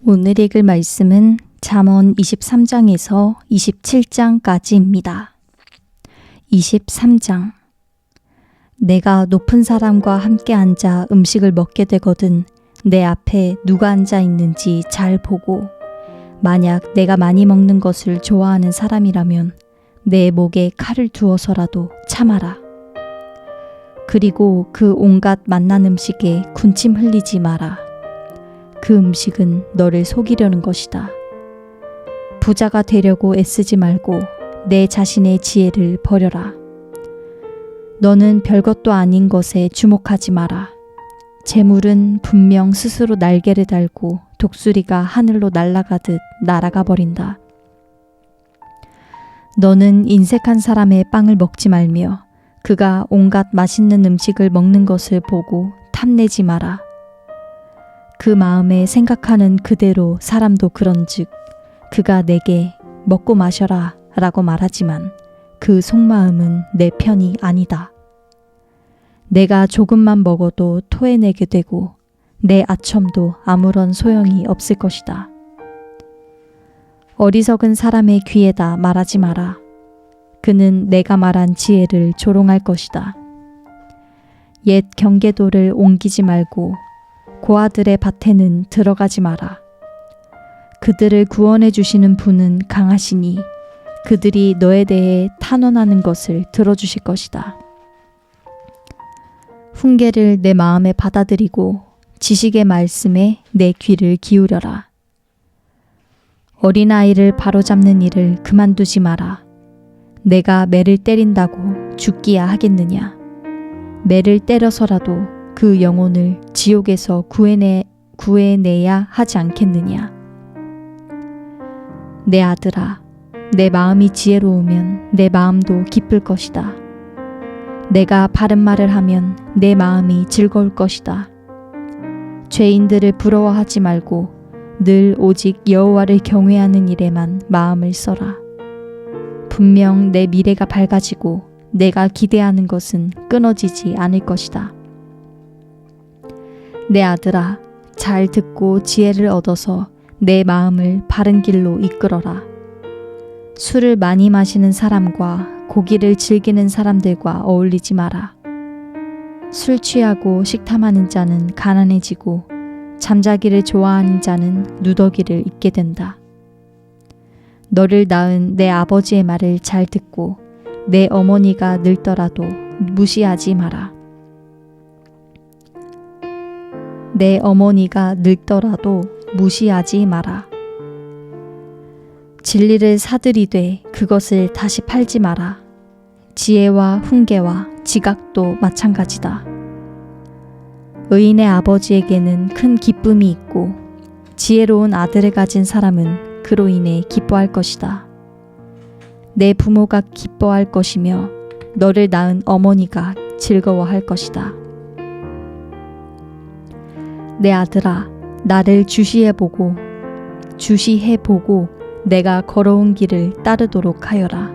오늘 읽을 말씀은 잠언 23장에서 27장까지입니다. 23장. 내가 높은 사람과 함께 앉아 음식을 먹게 되거든 내 앞에 누가 앉아 있는지 잘 보고 만약 내가 많이 먹는 것을 좋아하는 사람이라면 내 목에 칼을 두어서라도 참아라. 그리고 그 온갖 맛난 음식에 군침 흘리지 마라. 그 음식은 너를 속이려는 것이다. 부자가 되려고 애쓰지 말고 내 자신의 지혜를 버려라. 너는 별것도 아닌 것에 주목하지 마라. 재물은 분명 스스로 날개를 달고 독수리가 하늘로 날아가듯 날아가 버린다. 너는 인색한 사람의 빵을 먹지 말며 그가 온갖 맛있는 음식을 먹는 것을 보고 탐내지 마라. 그 마음에 생각하는 그대로 사람도 그런즉 그가 내게 먹고 마셔라 라고 말하지만 그 속마음은 내 편이 아니다. 내가 조금만 먹어도 토해내게 되고 내 아첨도 아무런 소용이 없을 것이다. 어리석은 사람의 귀에다 말하지 마라. 그는 내가 말한 지혜를 조롱할 것이다. 옛 경계도를 옮기지 말고 고아들의 밭에는 들어가지 마라. 그들을 구원해 주시는 분은 강하시니 그들이 너에 대해 탄원하는 것을 들어주실 것이다. 훈계를 내 마음에 받아들이고 지식의 말씀에 내 귀를 기울여라. 어린아이를 바로잡는 일을 그만두지 마라. 내가 매를 때린다고 죽기야 하겠느냐. 매를 때려서라도 그 영혼을 지옥에서 구해내야 하지 않겠느냐. 내 아들아, 내 마음이 지혜로우면 내 마음도 기쁠 것이다. 내가 바른 말을 하면 내 마음이 즐거울 것이다. 죄인들을 부러워하지 말고 늘 오직 여호와를 경외하는 일에만 마음을 써라. 분명 내 미래가 밝아지고 내가 기대하는 것은 끊어지지 않을 것이다. 내 아들아, 잘 듣고 지혜를 얻어서 내 마음을 바른 길로 이끌어라. 술을 많이 마시는 사람과 고기를 즐기는 사람들과 어울리지 마라. 술 취하고 식탐하는 자는 가난해지고 잠자기를 좋아하는 자는 누더기를 잊게 된다. 너를 낳은 내 아버지의 말을 잘 듣고 내 어머니가 늙더라도 무시하지 마라. 내 어머니가 늙더라도 무시하지 마라. 진리를 사들이되 그것을 다시 팔지 마라. 지혜와 훈계와 지각도 마찬가지다. 의인의 아버지에게는 큰 기쁨이 있고 지혜로운 아들을 가진 사람은 그로 인해 기뻐할 것이다. 내 부모가 기뻐할 것이며 너를 낳은 어머니가 즐거워할 것이다. 내 아들아, 나를 주시해보고 내가 걸어온 길을 따르도록 하여라.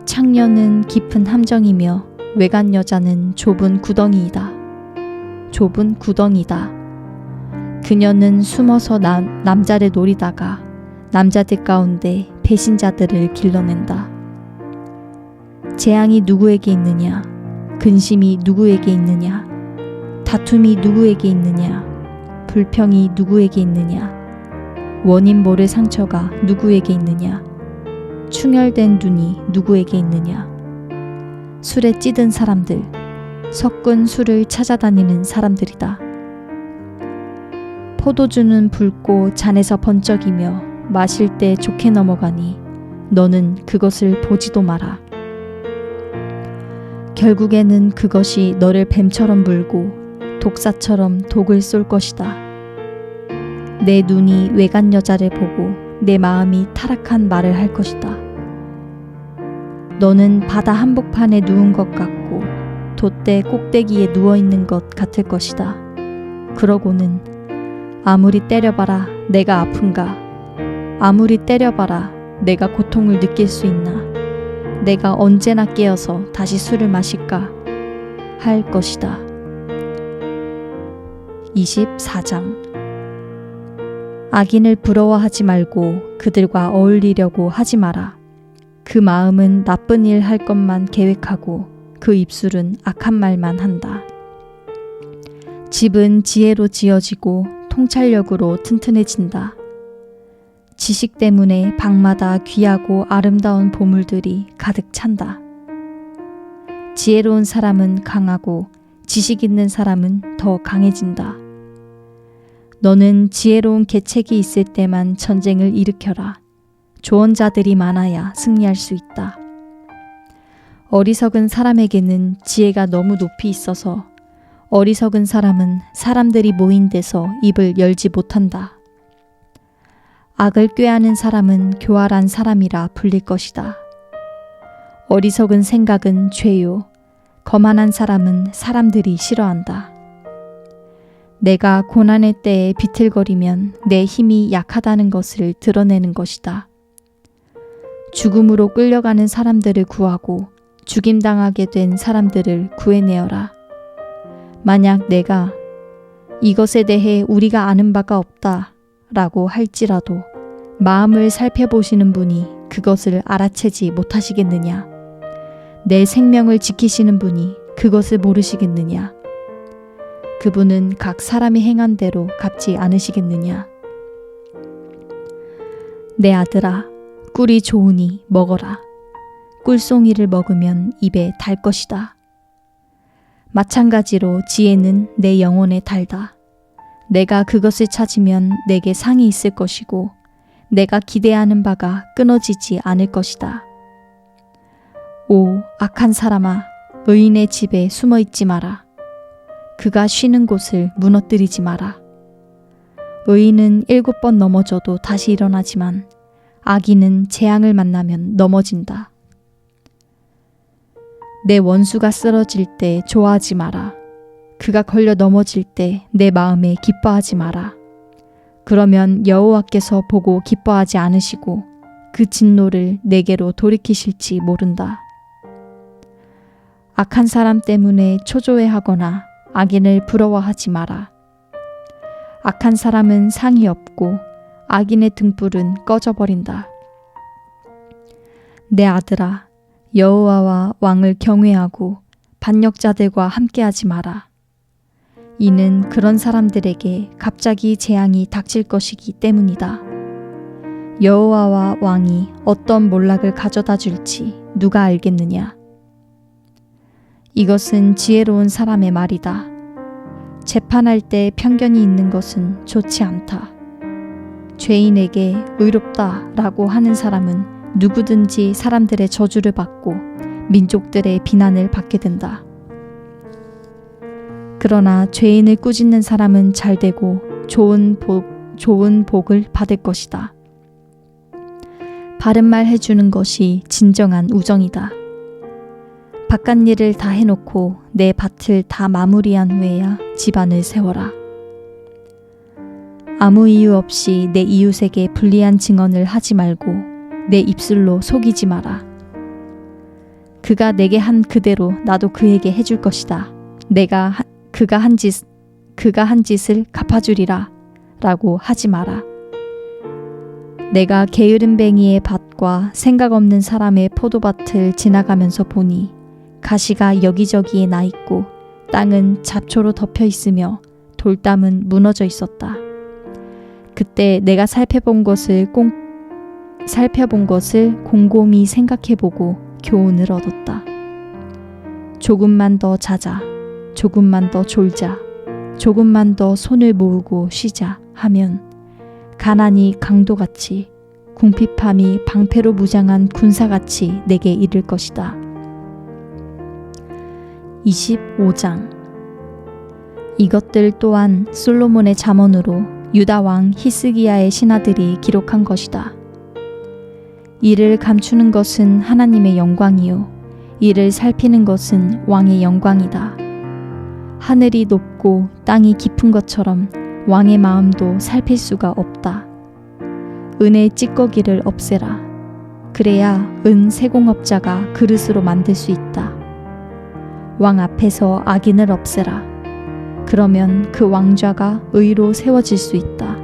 창녀는 깊은 함정이며 외간 여자는 좁은 구덩이이다. 그녀는 숨어서 남자를 노리다가 남자들 가운데 배신자들을 길러낸다. 재앙이 누구에게 있느냐? 근심이 누구에게 있느냐? 다툼이 누구에게 있느냐? 불평이 누구에게 있느냐? 원인 모를 상처가 누구에게 있느냐? 충혈된 눈이 누구에게 있느냐? 술에 찌든 사람들, 섞은 술을 찾아다니는 사람들이다. 포도주는 붉고 잔에서 번쩍이며 마실 때 좋게 넘어가니 너는 그것을 보지도 마라. 결국에는 그것이 너를 뱀처럼 물고 독사처럼 독을 쏠 것이다. 내 눈이 외간 여자를 보고 내 마음이 타락한 말을 할 것이다. 너는 바다 한복판에 누운 것 같고 돛대 꼭대기에 누워있는 것 같을 것이다. 그러고는 아무리 때려봐라 내가 아픈가? 아무리 때려봐라 내가 고통을 느낄 수 있나? 내가 언제나 깨어서 다시 술을 마실까? 할 것이다. 24장. 악인을 부러워하지 말고 그들과 어울리려고 하지 마라. 그 마음은 나쁜 일 할 것만 계획하고 그 입술은 악한 말만 한다. 집은 지혜로 지어지고 통찰력으로 튼튼해진다. 지식 때문에 방마다 귀하고 아름다운 보물들이 가득 찬다. 지혜로운 사람은 강하고 지식 있는 사람은 더 강해진다. 너는 지혜로운 계책이 있을 때만 전쟁을 일으켜라. 조언자들이 많아야 승리할 수 있다. 어리석은 사람에게는 지혜가 너무 높이 있어서 어리석은 사람은 사람들이 모인 데서 입을 열지 못한다. 악을 꾀하는 사람은 교활한 사람이라 불릴 것이다. 어리석은 생각은 죄요. 거만한 사람은 사람들이 싫어한다. 내가 고난의 때에 비틀거리면 내 힘이 약하다는 것을 드러내는 것이다. 죽음으로 끌려가는 사람들을 구하고 죽임당하게 된 사람들을 구해내어라. 만약 내가 이것에 대해 우리가 아는 바가 없다 라고 할지라도 마음을 살펴보시는 분이 그것을 알아채지 못하시겠느냐? 내 생명을 지키시는 분이 그것을 모르시겠느냐? 그분은 각 사람이 행한 대로 갚지 않으시겠느냐? 내 아들아, 꿀이 좋으니 먹어라. 꿀송이를 먹으면 입에 달 것이다. 마찬가지로 지혜는 내 영혼에 달다. 내가 그것을 찾으면 내게 상이 있을 것이고 내가 기대하는 바가 끊어지지 않을 것이다. 오, 악한 사람아, 의인의 집에 숨어 있지 마라. 그가 쉬는 곳을 무너뜨리지 마라. 의인은 7번 넘어져도 다시 일어나지만 악인은 재앙을 만나면 넘어진다. 내 원수가 쓰러질 때 좋아하지 마라. 그가 걸려 넘어질 때 내 마음에 기뻐하지 마라. 그러면 여호와께서 보고 기뻐하지 않으시고 그 진노를 내게로 돌이키실지 모른다. 악한 사람 때문에 초조해하거나 악인을 부러워하지 마라. 악한 사람은 상이 없고 악인의 등불은 꺼져버린다. 내 아들아, 여호와와 왕을 경외하고 반역자들과 함께하지 마라. 이는 그런 사람들에게 갑자기 재앙이 닥칠 것이기 때문이다. 여호와와 왕이 어떤 몰락을 가져다 줄지 누가 알겠느냐? 이것은 지혜로운 사람의 말이다. 재판할 때 편견이 있는 것은 좋지 않다. 죄인에게 의롭다 라고 하는 사람은 누구든지 사람들의 저주를 받고 민족들의 비난을 받게 된다. 그러나 죄인을 꾸짖는 사람은 잘되고 좋은 복을 받을 것이다. 바른 말 해주는 것이 진정한 우정이다. 바깥 일을 다 해놓고 내 밭을 다 마무리한 후에야 집안을 세워라. 아무 이유 없이 내 이웃에게 불리한 증언을 하지 말고 내 입술로 속이지 마라. 그가 내게 한 그대로 나도 그에게 해줄 것이다. 그가 한 짓을 갚아주리라 라고 하지 마라. 내가 게으름뱅이의 밭과 생각 없는 사람의 포도밭을 지나가면서 보니 가시가 여기저기에 나 있고 땅은 잡초로 덮여 있으며 돌담은 무너져 있었다. 그때 내가 살펴본 것을 곰곰이 생각해보고 교훈을 얻었다. 조금만 더 자자, 조금만 더 졸자, 조금만 더 손을 모으고 쉬자 하면 가난이 강도같이 궁핍함이 방패로 무장한 군사같이 내게 이를 것이다. 25장. 이것들 또한 솔로몬의 잠언으로 유다 왕 히스기야의 신하들이 기록한 것이다. 이를 감추는 것은 하나님의 영광이요 이를 살피는 것은 왕의 영광이다. 하늘이 높고 땅이 깊은 것처럼 왕의 마음도 살필 수가 없다. 은의 찌꺼기를 없애라. 그래야 은 세공업자가 그릇으로 만들 수 있다. 왕 앞에서 악인을 없애라. 그러면 그 왕좌가 의로 세워질 수 있다.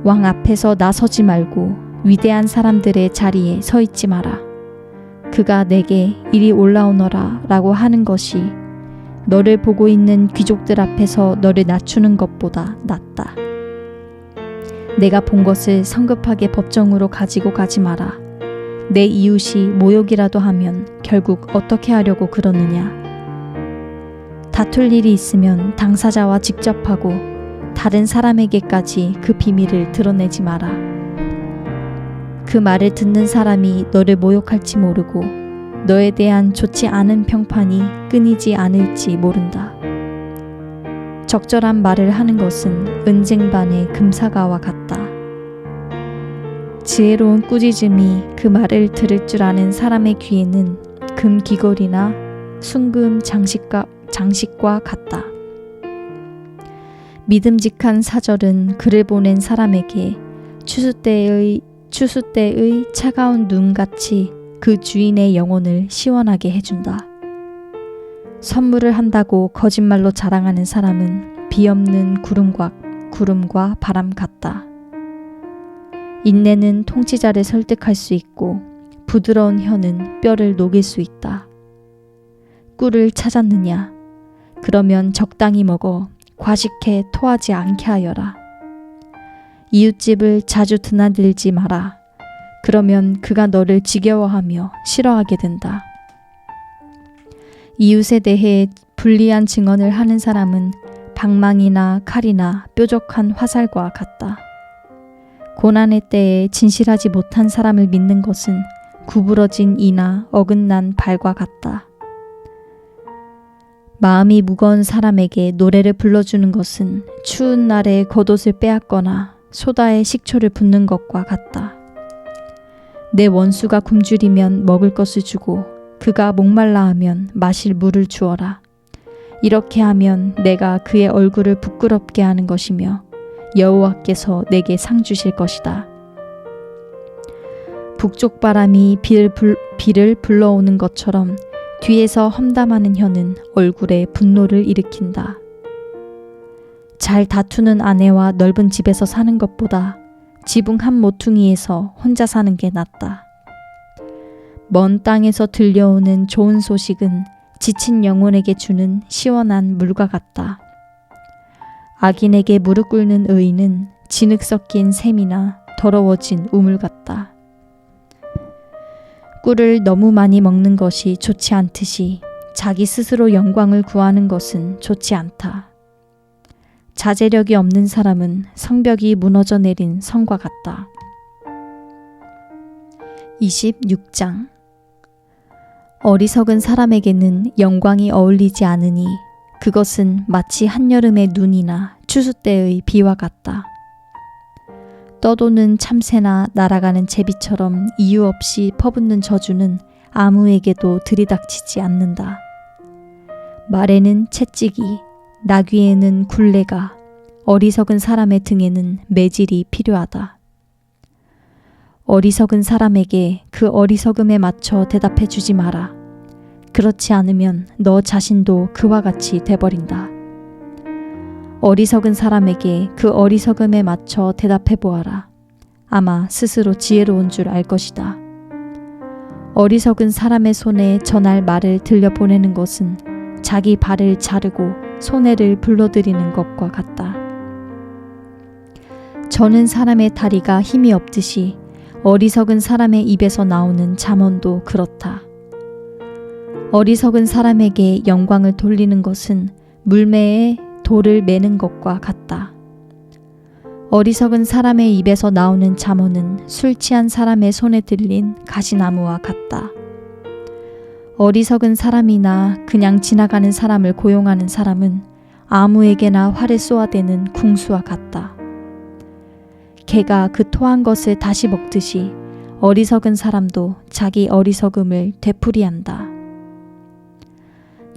왕 앞에서 나서지 말고 위대한 사람들의 자리에 서 있지 마라. 그가 내게 이리 올라오너라 라고 하는 것이 너를 보고 있는 귀족들 앞에서 너를 낮추는 것보다 낫다. 내가 본 것을 성급하게 법정으로 가지고 가지 마라. 내 이웃이 모욕이라도 하면 결국 어떻게 하려고 그러느냐. 다툴 일이 있으면 당사자와 직접 하고 다른 사람에게까지 그 비밀을 드러내지 마라. 그 말을 듣는 사람이 너를 모욕할지 모르고 너에 대한 좋지 않은 평판이 끊이지 않을지 모른다. 적절한 말을 하는 것은 은쟁반의 금사가와 같다. 지혜로운 꾸짖음이 그 말을 들을 줄 아는 사람의 귀에는 금 귀걸이나 순금 장식과 같다. 믿음직한 사절은 글을 보낸 사람에게 추수때의 차가운 눈같이 그 주인의 영혼을 시원하게 해준다. 선물을 한다고 거짓말로 자랑하는 사람은 비없는 구름과 바람 같다. 인내는 통치자를 설득할 수 있고 부드러운 혀는 뼈를 녹일 수 있다. 꿀을 찾았느냐? 그러면 적당히 먹어 과식해 토하지 않게 하여라. 이웃집을 자주 드나들지 마라. 그러면 그가 너를 지겨워하며 싫어하게 된다. 이웃에 대해 불리한 증언을 하는 사람은 방망이나 칼이나 뾰족한 화살과 같다. 고난의 때에 진실하지 못한 사람을 믿는 것은 구부러진 이나 어긋난 발과 같다. 마음이 무거운 사람에게 노래를 불러주는 것은 추운 날에 겉옷을 빼앗거나 소다에 식초를 붓는 것과 같다. 내 원수가 굶주리면 먹을 것을 주고 그가 목말라 하면 마실 물을 주어라. 이렇게 하면 내가 그의 얼굴을 부끄럽게 하는 것이며 여호와께서 내게 상 주실 것이다. 북쪽 바람이 비를 불러오는 것처럼 뒤에서 험담하는 혀는 얼굴에 분노를 일으킨다. 잘 다투는 아내와 넓은 집에서 사는 것보다 지붕 한 모퉁이에서 혼자 사는 게 낫다. 먼 땅에서 들려오는 좋은 소식은 지친 영혼에게 주는 시원한 물과 같다. 악인에게 무릎 꿇는 의인은 진흙 섞인 샘이나 더러워진 우물 같다. 꿀을 너무 많이 먹는 것이 좋지 않듯이 자기 스스로 영광을 구하는 것은 좋지 않다. 자제력이 없는 사람은 성벽이 무너져 내린 성과 같다. 26장. 어리석은 사람에게는 영광이 어울리지 않으니 그것은 마치 한여름의 눈이나 추수 때의 비와 같다. 떠도는 참새나 날아가는 제비처럼 이유 없이 퍼붓는 저주는 아무에게도 들이닥치지 않는다. 말에는 채찍이, 나귀에는 굴레가, 어리석은 사람의 등에는 매질이 필요하다. 어리석은 사람에게 그 어리석음에 맞춰 대답해 주지 마라. 그렇지 않으면 너 자신도 그와 같이 돼버린다. 어리석은 사람에게 그 어리석음에 맞춰 대답해 보아라. 아마 스스로 지혜로운 줄 알 것이다. 어리석은 사람의 손에 전할 말을 들려보내는 것은 자기 발을 자르고 손해를 불러들이는 것과 같다. 저는 사람의 다리가 힘이 없듯이 어리석은 사람의 입에서 나오는 잠언도 그렇다. 어리석은 사람에게 영광을 돌리는 것은 물매에 돌을 매는 것과 같다. 어리석은 사람의 입에서 나오는 잠언은 술 취한 사람의 손에 들린 가시나무와 같다. 어리석은 사람이나 그냥 지나가는 사람을 고용하는 사람은 아무에게나 활을 쏘아대는 궁수와 같다. 개가 그 토한 것을 다시 먹듯이 어리석은 사람도 자기 어리석음을 되풀이한다.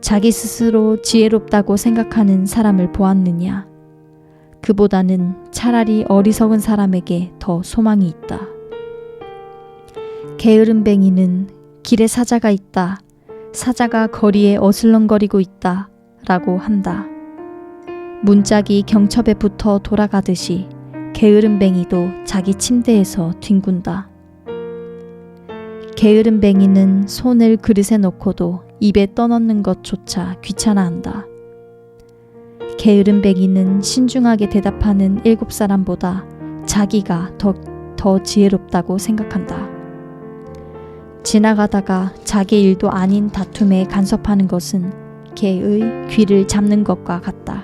자기 스스로 지혜롭다고 생각하는 사람을 보았느냐? 그보다는 차라리 어리석은 사람에게 더 소망이 있다. 게으름뱅이는 길에 사자가 있다. 사자가 거리에 어슬렁거리고 있다. 라고 한다. 문짝이 경첩에 붙어 돌아가듯이 게으름뱅이도 자기 침대에서 뒹군다. 게으름뱅이는 손을 그릇에 넣고도 입에 떠넣는 것조차 귀찮아한다. 게으름뱅이는 신중하게 대답하는 7사람보다 자기가 더 지혜롭다고 생각한다. 지나가다가 자기 일도 아닌 다툼에 간섭하는 것은 개의 귀를 잡는 것과 같다.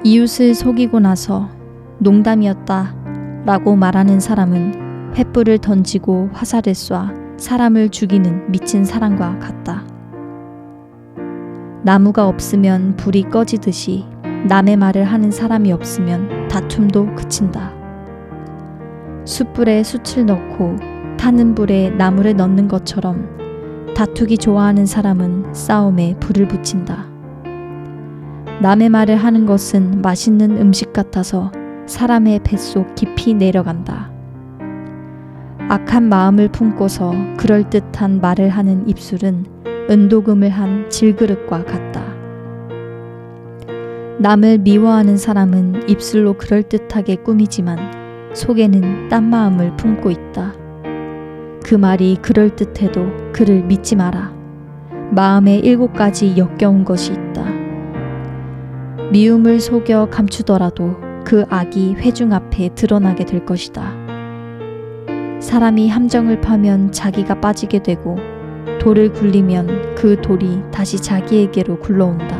이웃을 속이고 나서 농담이었다 라고 말하는 사람은 횃불을 던지고 화살을 쏴 사람을 죽이는 미친 사람과 같다. 나무가 없으면 불이 꺼지듯이 남의 말을 하는 사람이 없으면 다툼도 그친다. 숯불에 숯을 넣고 타는 불에 나무를 넣는 것처럼 다투기 좋아하는 사람은 싸움에 불을 붙인다. 남의 말을 하는 것은 맛있는 음식 같아서 사람의 뱃속 깊이 내려간다. 악한 마음을 품고서 그럴듯한 말을 하는 입술은 은도금을 한 질그릇과 같다. 남을 미워하는 사람은 입술로 그럴듯하게 꾸미지만 속에는 딴 마음을 품고 있다. 그 말이 그럴듯해도 그를 믿지 마라. 마음에 7가지 역겨운 것이 있다. 미움을 속여 감추더라도 그 악이 회중 앞에 드러나게 될 것이다. 사람이 함정을 파면 자기가 빠지게 되고 돌을 굴리면 그 돌이 다시 자기에게로 굴러온다.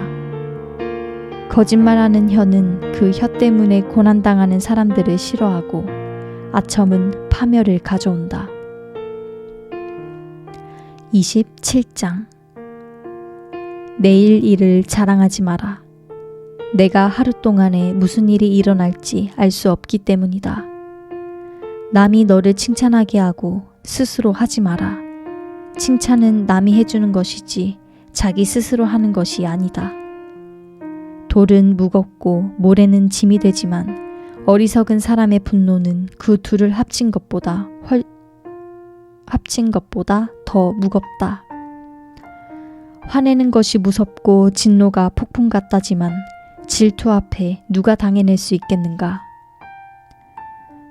거짓말하는 혀는 그 혀 때문에 고난당하는 사람들을 싫어하고 아첨은 파멸을 가져온다. 27장. 내일 일을 자랑하지 마라. 내가 하루 동안에 무슨 일이 일어날지 알 수 없기 때문이다. 남이 너를 칭찬하게 하고 스스로 하지 마라. 칭찬은 남이 해주는 것이지 자기 스스로 하는 것이 아니다. 돌은 무겁고 모래는 짐이 되지만 어리석은 사람의 분노는 그 둘을 합친 것보다 더 무겁다. 화내는 것이 무섭고 진노가 폭풍 같다지만 질투 앞에 누가 당해낼 수 있겠는가?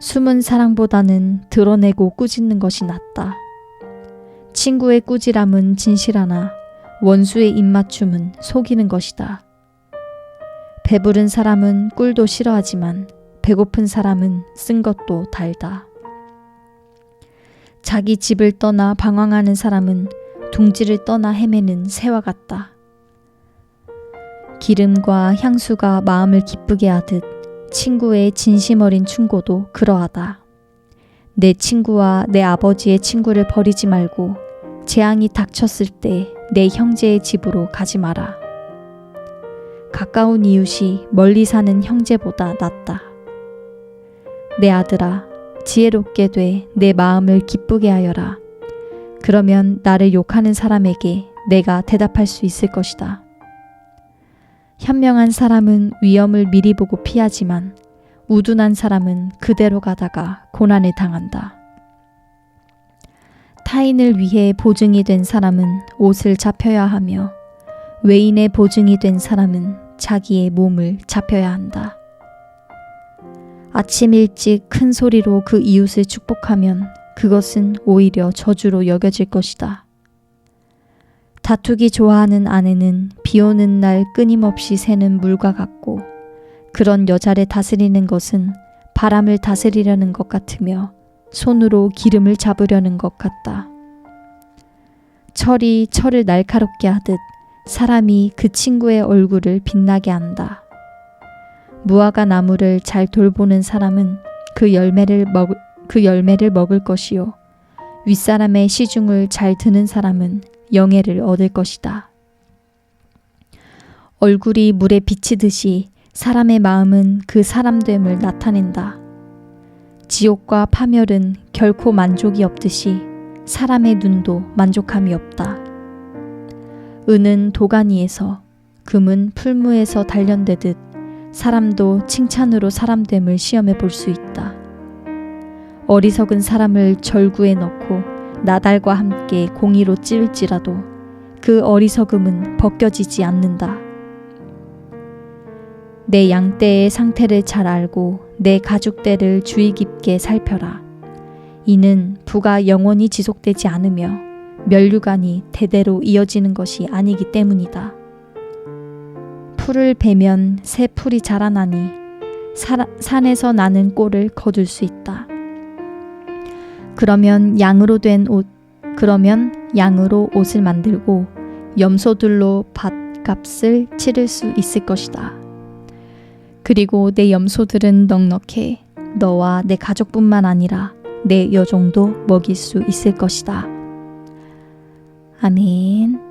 숨은 사랑보다는 드러내고 꾸짖는 것이 낫다. 친구의 꾸지람은 진실하나 원수의 입맞춤은 속이는 것이다. 배부른 사람은 꿀도 싫어하지만 배고픈 사람은 쓴 것도 달다. 자기 집을 떠나 방황하는 사람은 둥지를 떠나 헤매는 새와 같다. 기름과 향수가 마음을 기쁘게 하듯 친구의 진심 어린 충고도 그러하다. 내 친구와 내 아버지의 친구를 버리지 말고 재앙이 닥쳤을 때 내 형제의 집으로 가지 마라. 가까운 이웃이 멀리 사는 형제보다 낫다. 내 아들아, 지혜롭게 돼 내 마음을 기쁘게 하여라. 그러면 나를 욕하는 사람에게 내가 대답할 수 있을 것이다. 현명한 사람은 위험을 미리 보고 피하지만 우둔한 사람은 그대로 가다가 고난을 당한다. 타인을 위해 보증이 된 사람은 옷을 잡혀야 하며 외인의 보증이 된 사람은 자기의 몸을 잡혀야 한다. 아침 일찍 큰 소리로 그 이웃을 축복하면 그것은 오히려 저주로 여겨질 것이다. 다투기 좋아하는 아내는 비 오는 날 끊임없이 새는 물과 같고 그런 여자를 다스리는 것은 바람을 다스리려는 것 같으며 손으로 기름을 잡으려는 것 같다. 철이 철을 날카롭게 하듯 사람이 그 친구의 얼굴을 빛나게 한다. 무화과 나무를 잘 돌보는 사람은 그 열매를 먹을 것이요 윗사람의 시중을 잘 드는 사람은 영예를 얻을 것이다. 얼굴이 물에 비치듯이 사람의 마음은 그 사람됨을 나타낸다. 지옥과 파멸은 결코 만족이 없듯이 사람의 눈도 만족함이 없다. 은은 도가니에서 금은 풀무에서 단련되듯 사람도 칭찬으로 사람됨을 시험해 볼 수 있다. 어리석은 사람을 절구에 넣고 나달과 함께 공이로 찌를지라도 그 어리석음은 벗겨지지 않는다. 내 양떼의 상태를 잘 알고 내 가축떼를 주의 깊게 살펴라. 이는 부가 영원히 지속되지 않으며 멸류관이 대대로 이어지는 것이 아니기 때문이다. 풀을 베면 새 풀이 자라나니 산에서 나는 꼴을 거둘 수 있다. 그러면 양으로 옷을 만들고 염소들로 밭값을 치를 수 있을 것이다. 그리고 내 염소들은 넉넉해 너와 내 가족뿐만 아니라 내 여종도 먹일 수 있을 것이다. 아멘.